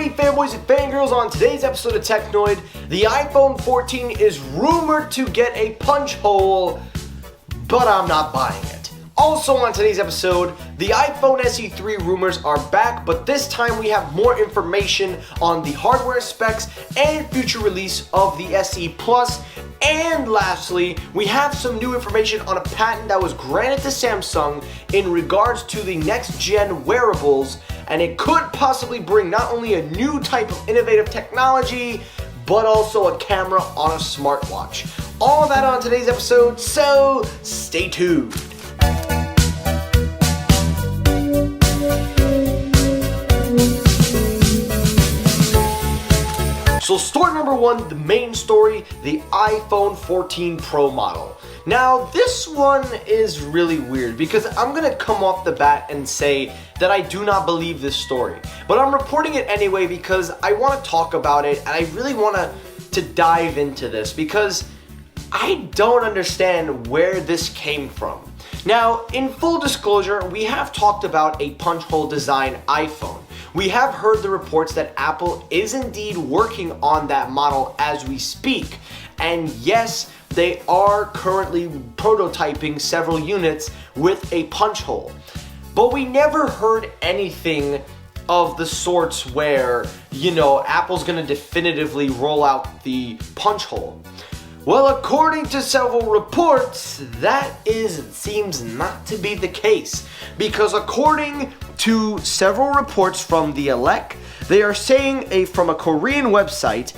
Hey fanboys and fangirls, on today's episode of Technoid, the iPhone 14 is rumored to get a punch hole, but I'm not buying it. Also on today's episode, the iPhone SE3 rumors are back, but this time we have more information on the hardware specs and future release of the SE Plus. And lastly, we have some new information on a patent that was granted to Samsung in regards to the next-gen wearables, and it could possibly bring not only a new type of innovative technology, but also a camera on a smartwatch. All of that on today's episode, so stay tuned. So story number one, the main story, the iPhone 14 Pro model. Now this one is really weird because I'm gonna come off the bat and say that I do not believe this story. But I'm reporting it anyway because I want to talk about it and I really want to dive into this because I don't understand where this came from. Now, in full disclosure, we have talked about a punch hole design iPhone. We have heard the reports that Apple is indeed working on that model as we speak. And yes, they are currently prototyping several units with a punch hole. But we never heard anything of the sorts where, Apple's gonna definitively roll out the punch hole. Well, according to several reports, seems not to be the case. Because according to several reports from the Elec, they are saying from a Korean website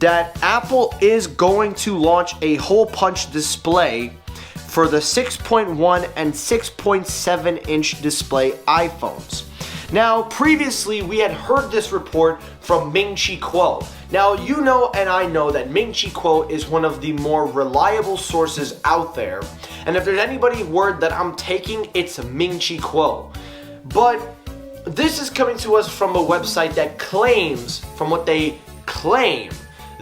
that Apple is going to launch a hole punch display for the 6.1 and 6.7 inch display iPhones. Now, previously we had heard this report from Ming-Chi Kuo. Now, you know and I know that Ming-Chi Kuo is one of the more reliable sources out there. And if there's anybody word that I'm taking, it's Ming-Chi Kuo. But this is coming to us from a website that claims, from what they claim,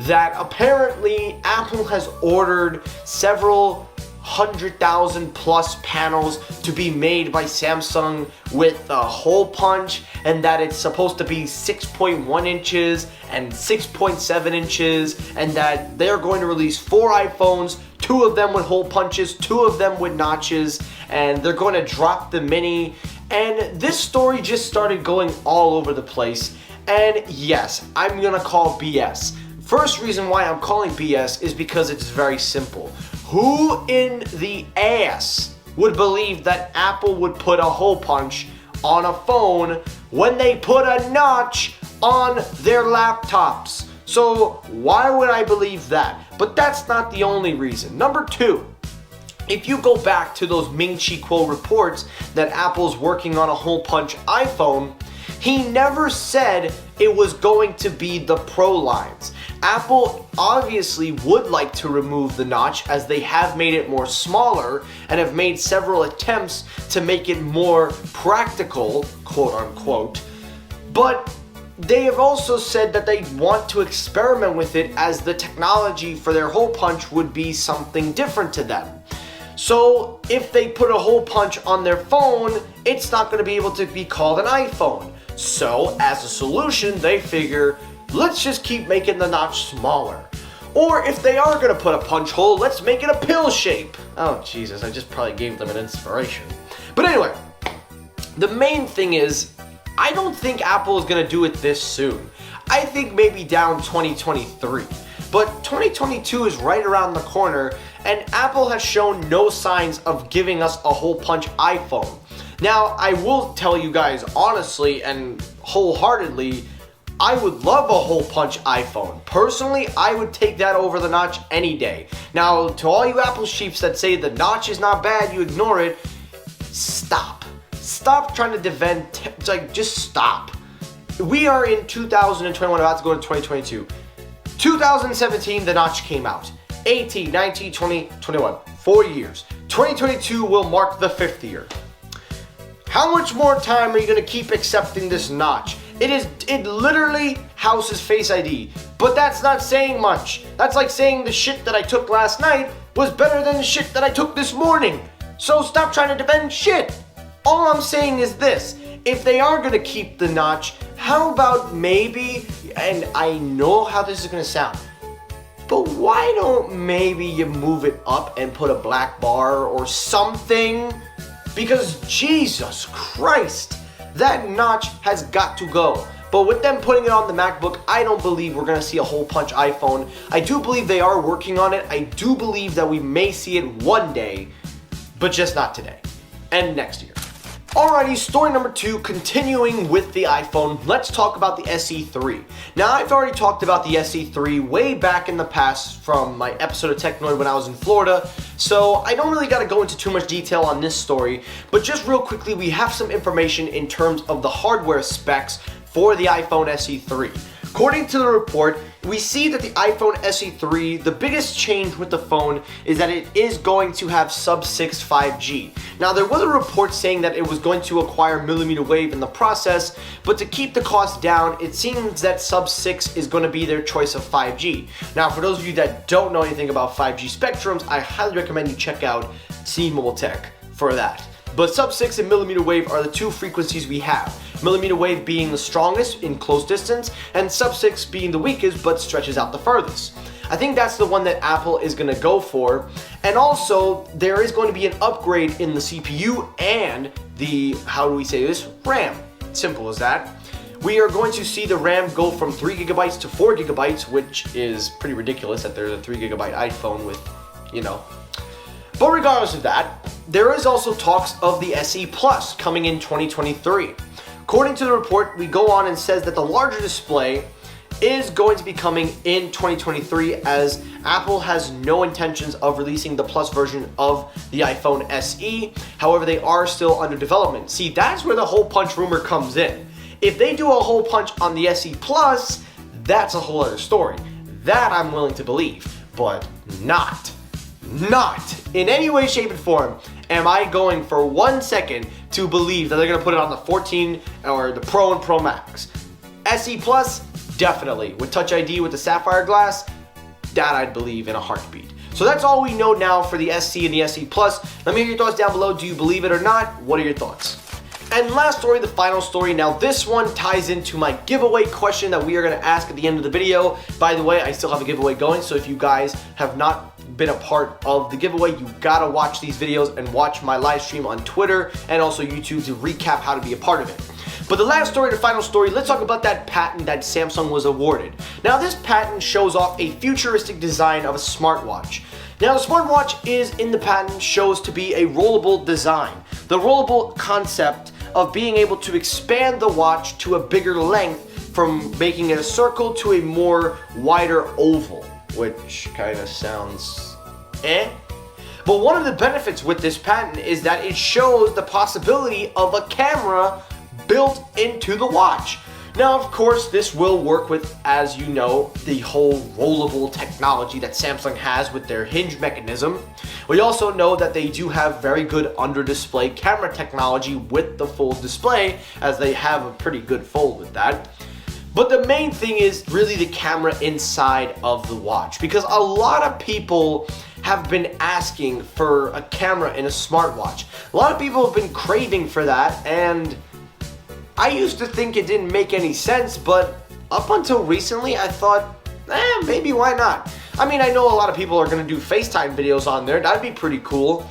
that apparently Apple has ordered several 100,000 plus panels to be made by Samsung with a hole punch, and that it's supposed to be 6.1 inches and 6.7 inches, and that they're going to release 4 iPhones, 2 of them with hole punches, 2 of them with notches, and they're going to drop the mini. And this story just started going all over the place, and yes, I'm gonna call BS. First reason why I'm calling BS is because it's very simple. Who in the ass would believe that Apple would put a hole punch on a phone when they put a notch on their laptops? So why would I believe that? But that's not the only reason. Number 2, if you go back to those Ming-Chi Kuo reports that Apple's working on a hole punch iPhone, he never said it was going to be the Pro lines. Apple obviously would like to remove the notch, as they have made it more smaller and have made several attempts to make it more practical, quote unquote. But they have also said that they want to experiment with it, as the technology for their hole punch would be something different to them. So if they put a hole punch on their phone, it's not going to be able to be called an iPhone. So as a solution, they figure, let's just keep making the notch smaller. Or if they are going to put a punch hole, let's make it a pill shape. Oh Jesus, I just probably gave them an inspiration. But anyway, the main thing is, I don't think Apple is going to do it this soon. I think maybe down 2023. But 2022 is right around the corner, and Apple has shown no signs of giving us a hole punch iPhone. Now, I will tell you guys honestly and wholeheartedly, I would love a hole punch iPhone. Personally, I would take that over the notch any day. Now, to all you Apple sheeps that say the notch is not bad, you ignore it, stop. Stop trying to defend, just stop. We are in 2021, about to go to 2022. 2017, the notch came out. 18, 19, 20, 21. 4 years. 2022 will mark the 5th year. How much more time are you going to keep accepting this notch? It literally houses Face ID, but that's not saying much. That's like saying the shit that I took last night was better than the shit that I took this morning. So stop trying to defend shit. All I'm saying is this: if they are going to keep the notch, how about maybe, and I know how this is gonna sound, but why don't maybe you move it up and put a black bar or something? Because Jesus Christ, that notch has got to go. But with them putting it on the MacBook, I don't believe we're gonna see a hole punch iPhone. I do believe they are working on it. I do believe that we may see it one day, but just not today and next year. Alrighty, story number 2, continuing with the iPhone, let's talk about the SE3. Now, I've already talked about the SE3 way back in the past from my episode of Technoid when I was in Florida, so I don't really got to go into too much detail on this story, but just real quickly, we have some information in terms of the hardware specs for the iPhone SE3. According to the report, we see that the iPhone SE3, the biggest change with the phone is that it is going to have sub-6 5G. Now, there was a report saying that it was going to acquire millimeter wave in the process, but to keep the cost down, it seems that sub-6 is going to be their choice of 5G. Now, for those of you that don't know anything about 5G spectrums, I highly recommend you check out Mobile Tech for that. But sub-6 and millimeter wave are the two frequencies we have. Millimeter wave being the strongest in close distance, and sub-6 being the weakest but stretches out the furthest. I think that's the one that Apple is going to go for. And also, there is going to be an upgrade in the CPU and the, how do we say this, RAM. Simple as that. We are going to see the RAM go from 3 gigabytes to 4 gigabytes, which is pretty ridiculous that there's a 3 gigabyte iPhone with, you know. But regardless of that, there is also talks of the SE Plus coming in 2023. According to the report, we go on and says that the larger display is going to be coming in 2023 as Apple has no intentions of releasing the Plus version of the iPhone SE. However, they are still under development. See, that's where the hole punch rumor comes in. If they do a hole punch on the SE Plus, that's a whole other story. That I'm willing to believe, but not in any way, shape, and form am I going for 1 second to believe that they're going to put it on the 14 or the Pro and Pro Max. SE Plus, definitely. With Touch ID with the sapphire glass, that I'd believe in a heartbeat. So that's all we know now for the SE and the SE Plus. Let me hear your thoughts down below. Do you believe it or not? What are your thoughts? And last story, the final story. Now this one ties into my giveaway question that we are going to ask at the end of the video. By the way, I still have a giveaway going, so if you guys have not been a part of the giveaway, you gotta watch these videos and watch my live stream on Twitter and also YouTube to recap how to be a part of it. But the last story, the final story, let's talk about that patent that Samsung was awarded. Now this patent shows off a futuristic design of a smartwatch. Now the smartwatch is in the patent shows to be a rollable design. The rollable concept of being able to expand the watch to a bigger length from making it a circle to a more wider oval, which kind of sounds But one of the benefits with this patent is that it shows the possibility of a camera built into the watch. Now, of course, this will work with, as you know, the whole rollable technology that Samsung has with their hinge mechanism. We also know that they do have very good under-display camera technology with the full display, as they have a pretty good fold with that. But the main thing is really the camera inside of the watch, because a lot of people have been asking for a camera in a smartwatch. A lot of people have been craving for that, and I used to think it didn't make any sense, but up until recently I thought, maybe why not? I mean, I know a lot of people are gonna do FaceTime videos on there, that'd be pretty cool,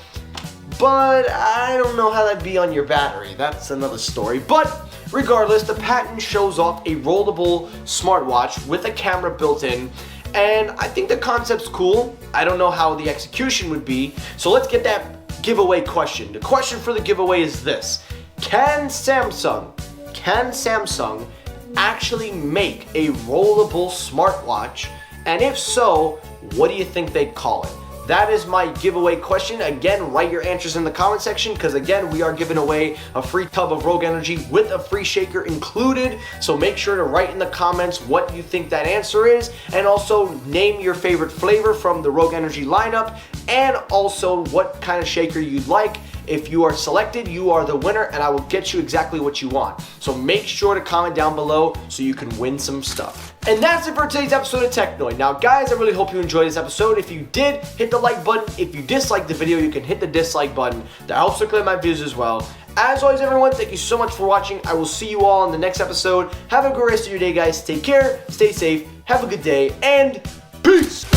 but I don't know how that'd be on your battery, that's another story. But regardless, the patent shows off a rollable smartwatch with a camera built in, and I think the concept's cool. I don't know how the execution would be, so let's get that giveaway question. The question for the giveaway is this: Can Samsung actually make a rollable smartwatch? And if so, what do you think they'd call it? That is my giveaway question. Again, write your answers in the comment section, because again, we are giving away a free tub of Rogue Energy with a free shaker included. So make sure to write in the comments what you think that answer is, and also name your favorite flavor from the Rogue Energy lineup, and also what kind of shaker you'd like. If you are selected, you are the winner, and I will get you exactly what you want. So make sure to comment down below so you can win some stuff. And that's it for today's episode of Technoid. Now guys, I really hope you enjoyed this episode. If you did, hit the like button. If you disliked the video, you can hit the dislike button. That helps circulate my views as well. As always, everyone, thank you so much for watching. I will see you all in the next episode. Have a great rest of your day, guys. Take care, stay safe, have a good day, and peace!